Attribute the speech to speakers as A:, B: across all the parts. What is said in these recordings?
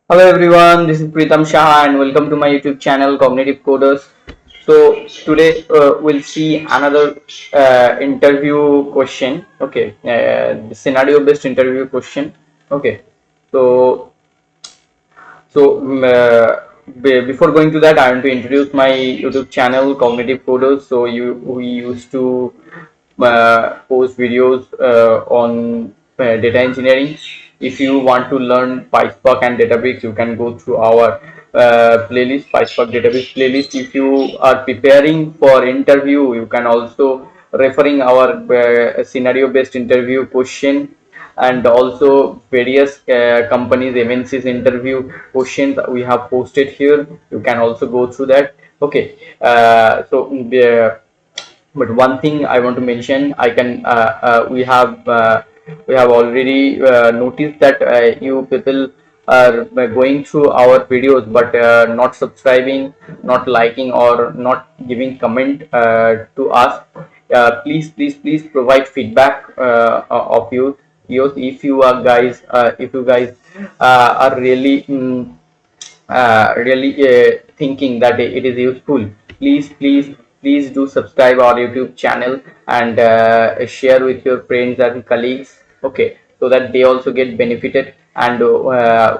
A: Hello everyone, this is Pritam Shah and welcome to my YouTube channel CognitiveCoders. So today we'll see another interview question. Okay, scenario-based interview question. Okay, so before going to that, I want to introduce my YouTube channel Cognitive Coders. So we used to post videos on data engineering. If you want to learn PySpark and databricks, you can go through our playlist, PySpark database playlist. If you are preparing for interview, you can also referring our scenario based interview question, and also various companies MNCs interview questions we have posted here. You can also go through that. Okay, but one thing I want to mention, I can we have already noticed that you people are going through our videos but not subscribing, not liking, or not giving comment to us. Please provide feedback of you if you are guys if you guys are really thinking that it is useful. Please do subscribe our YouTube channel and share with your friends and colleagues. Okay, so that they also get benefited, and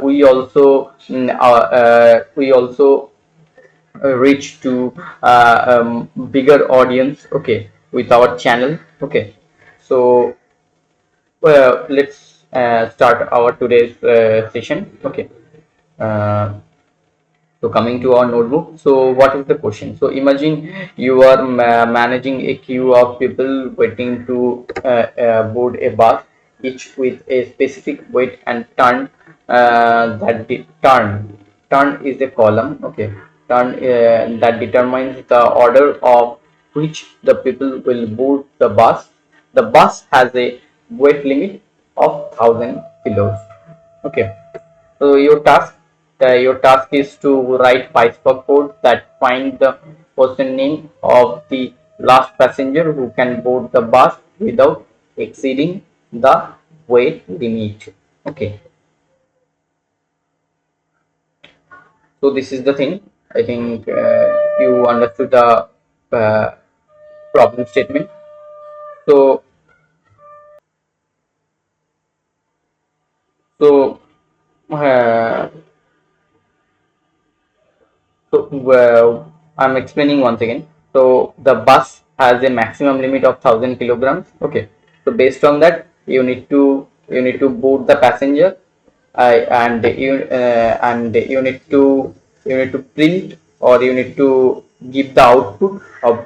A: we also reach to bigger audience. Okay, with our channel. Okay, so let's start our today's session. Okay. Uh, so coming to our notebook, so what is the question? So imagine you are managing a queue of people waiting to board a bus, each with a specific weight and turn. That the turn is a column. Okay, turn that determines the order of which the people will board the bus. The bus has a weight limit of 1,000 kilos. Okay, so your task is to write PySpark code that find the person name of the last passenger who can board the bus without exceeding the weight limit. Okay, so this is the thing. I think you understood the uh, problem statement. So so uh, I'm explaining once again. So the bus has a maximum limit of 1,000 kilograms. Okay. So based on that, you need to board the passenger, and you need to print, or you need to give the output of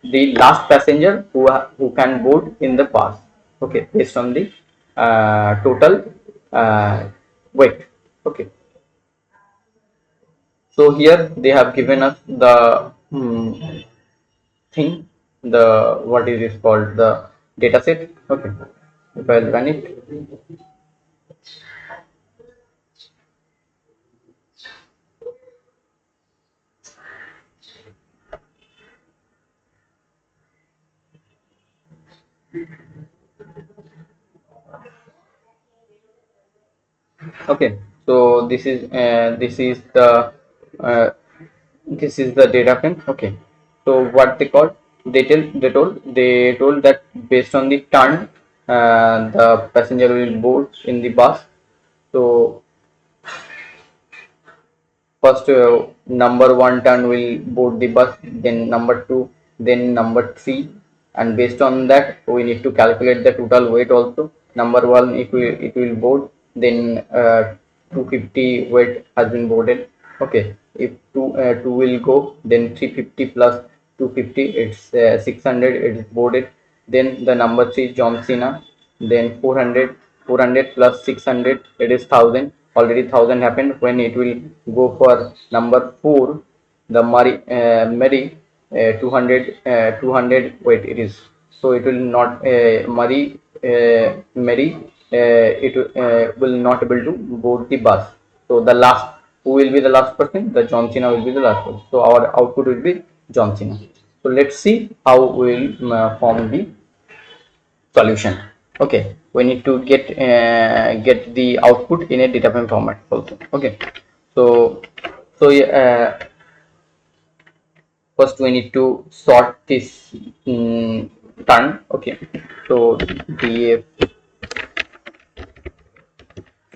A: the last passenger who can board in the bus. Okay, based on the total uh, weight. Okay. So here they have given us the thing, the what is this called, the data set. Okay, if I'll run it. Okay, so uh, this is the data frame. Okay, so what they called, they told that based on the turn, the passenger will board in the bus. So first, number one turn will board the bus, then number two, then number three, and based on that we need to calculate the total weight also. Number one, it will board, then 250 weight has been boarded. Okay, if two will go, then 350 plus 250, it's 600, it's boarded. Then the number three, John Cena, then 400 plus 600, it is 1,000. Already 1,000 happened. When it will go for number 4, the Mary, 200 wait, it is, so it will not Mary, it will not able to board the bus. So the last, who will be the last person? The John Cena will be the last person, so our output will be John Cena. So let's see how we will form the solution. Okay, we need to get the output in a data frame format also. Okay, so first we need to sort this turn. Okay, so df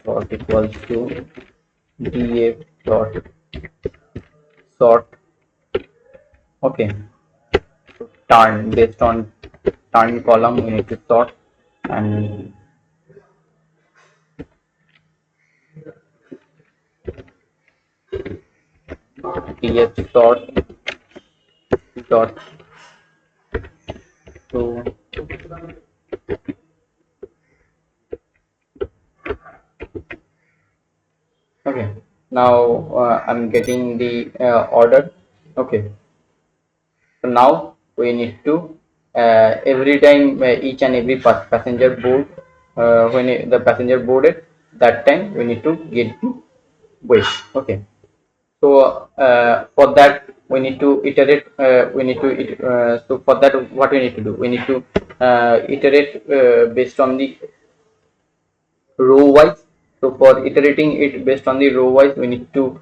A: sort equals to df dot sort. Okay, turn, based on turn column we need to sort, and df sort dot to. Okay, now I'm getting the order. Okay, so now we need to every time each and every passenger board, when the passenger boarded, that time we need to get the weight. Okay, so for that we need to iterate. So for that, what we need to do? We need to iterate based on the row wise. So for iterating it based on the row wise, we need to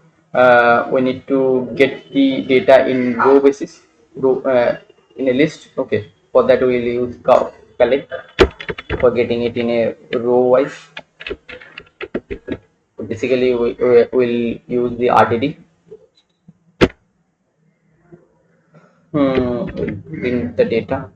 A: get the data in row basis, in a list. Okay, for that we will use collect for getting it in a row wise. So basically we will use the RTD, bring the data.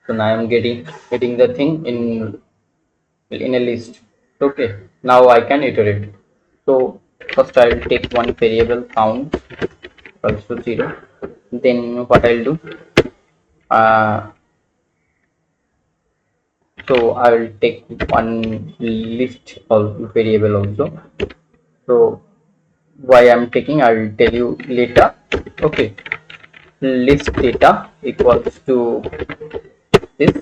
A: So now I'm getting the thing in a list. Okay, now I can iterate. So first I will take one variable count equals to 0. Then what I'll do, uh, so I will take one list of variable also. So why I'm taking, I will tell you later. Okay, list data equals to this,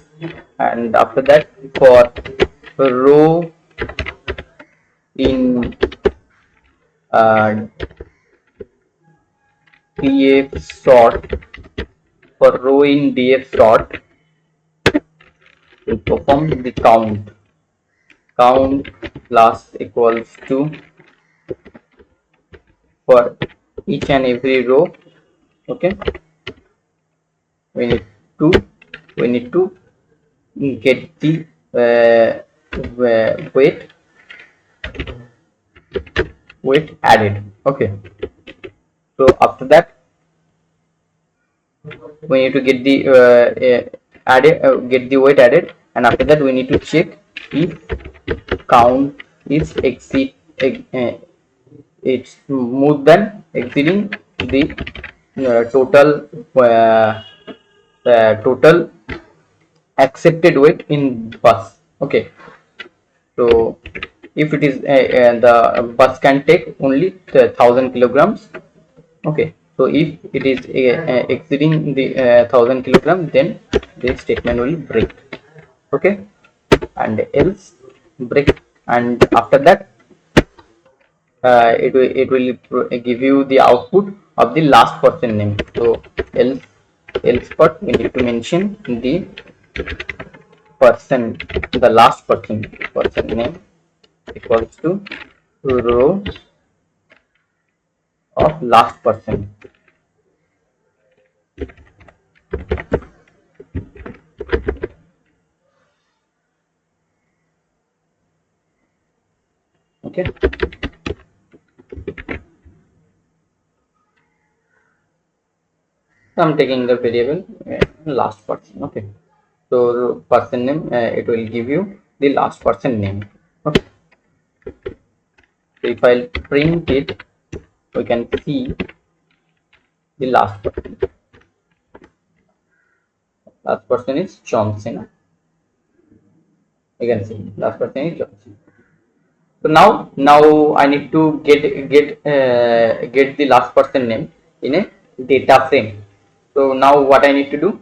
A: and after that for row in df sort, for row in df sort we perform the count class equals to, for each and every row. Okay, we need to get the weight added. Okay, so after that we need to get the get the weight added, and after that we need to check if count is it's more than exceeding the total accepted weight in bus. Okay, so if it is the bus can take only 1,000 kilograms. Okay, so if it is exceeding the 1,000 kilograms, then this statement will break. Okay, and else break, and after that it will give you the output of the last person name. So else part we need to mention the person, the last person name equals to row of last person. Okay, so I'm taking the variable last person. Okay, so person name, it will give you the last person name. Okay, so if I'll print it, we can see the last person is Johnson. You can see last person is Johnson. So now I need to get the last person name. in a data frame. So now what I need to do,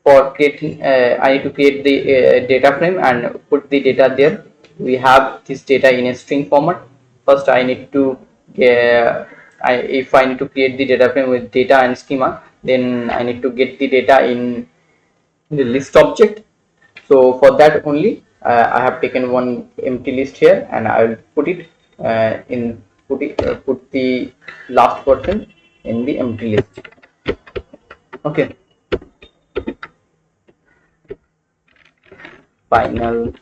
A: for creating, I need to create the data frame and put the data there. We have this data in a string format. First I need to if I need to create the data frame with data and schema, then I need to get the data in the list object. So for that only, I have taken one empty list here, and I will put it put the last person in the empty list. Okay, final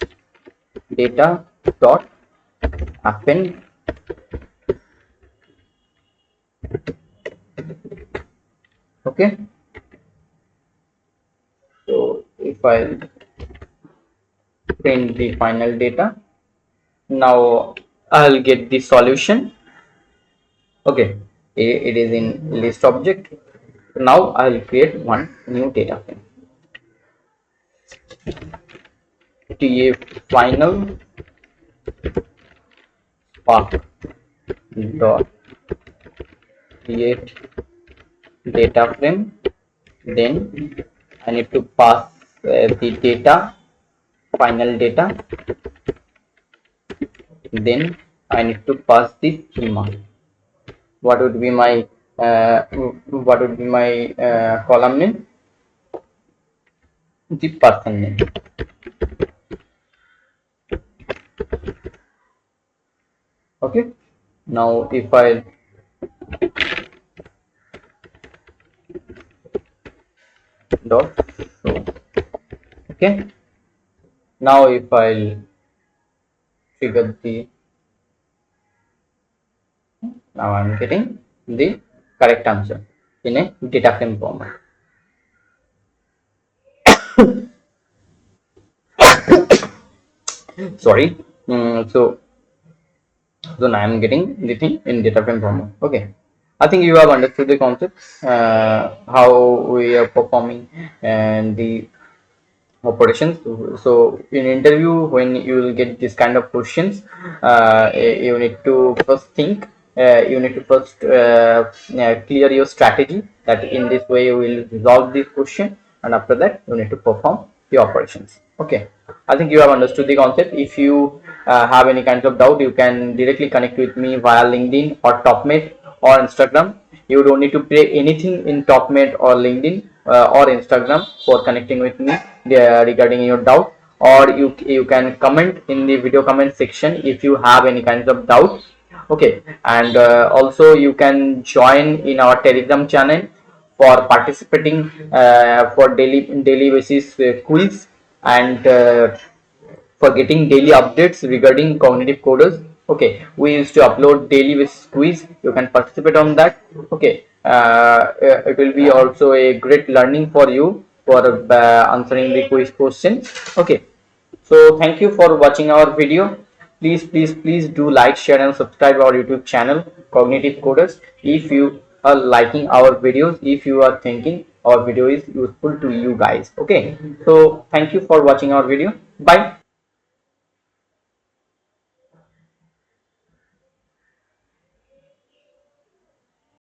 A: data dot append. Okay, so if I print the final data, now I'll get the solution. Okay, it is in list object. Now I'll create one new data frame. ta final spark dot create data frame. Then I need to pass the data, final data. Then I need to pass the schema. What would be my column name? The person name. Okay, now if I dot show. Okay, now if I trigger the, now I'm getting the correct answer in a data frame format. Sorry. So now I'm getting the thing in data frame format. Okay, I think you have understood the concept, how we are performing and the operations. So in interview, when you will get this kind of questions, you need to first think, you need to first clear your strategy, that in this way you will resolve this question, and after that you need to perform the operations. Okay, I think you have understood the concept. If you have any kind of doubt, you can directly connect with me via LinkedIn or Topmate or Instagram. You don't need to pay anything in Topmate or LinkedIn or Instagram for connecting with me regarding your doubt, or you can comment in the video comment section if you have any kinds of doubt. Okay, and also you can join in our Telegram channel for participating for daily basis quiz, and for getting daily updates regarding cognitive coders. Okay, we used to upload daily basis quiz. You can participate on that. Okay, it will be also a great learning for you for answering the quiz question. Okay, so thank you for watching our video. Please do like, share and subscribe our YouTube channel Cognitive Coders. If you are liking our videos, if you are thinking our video is useful to you guys. Okay, so thank you for watching our video. Bye.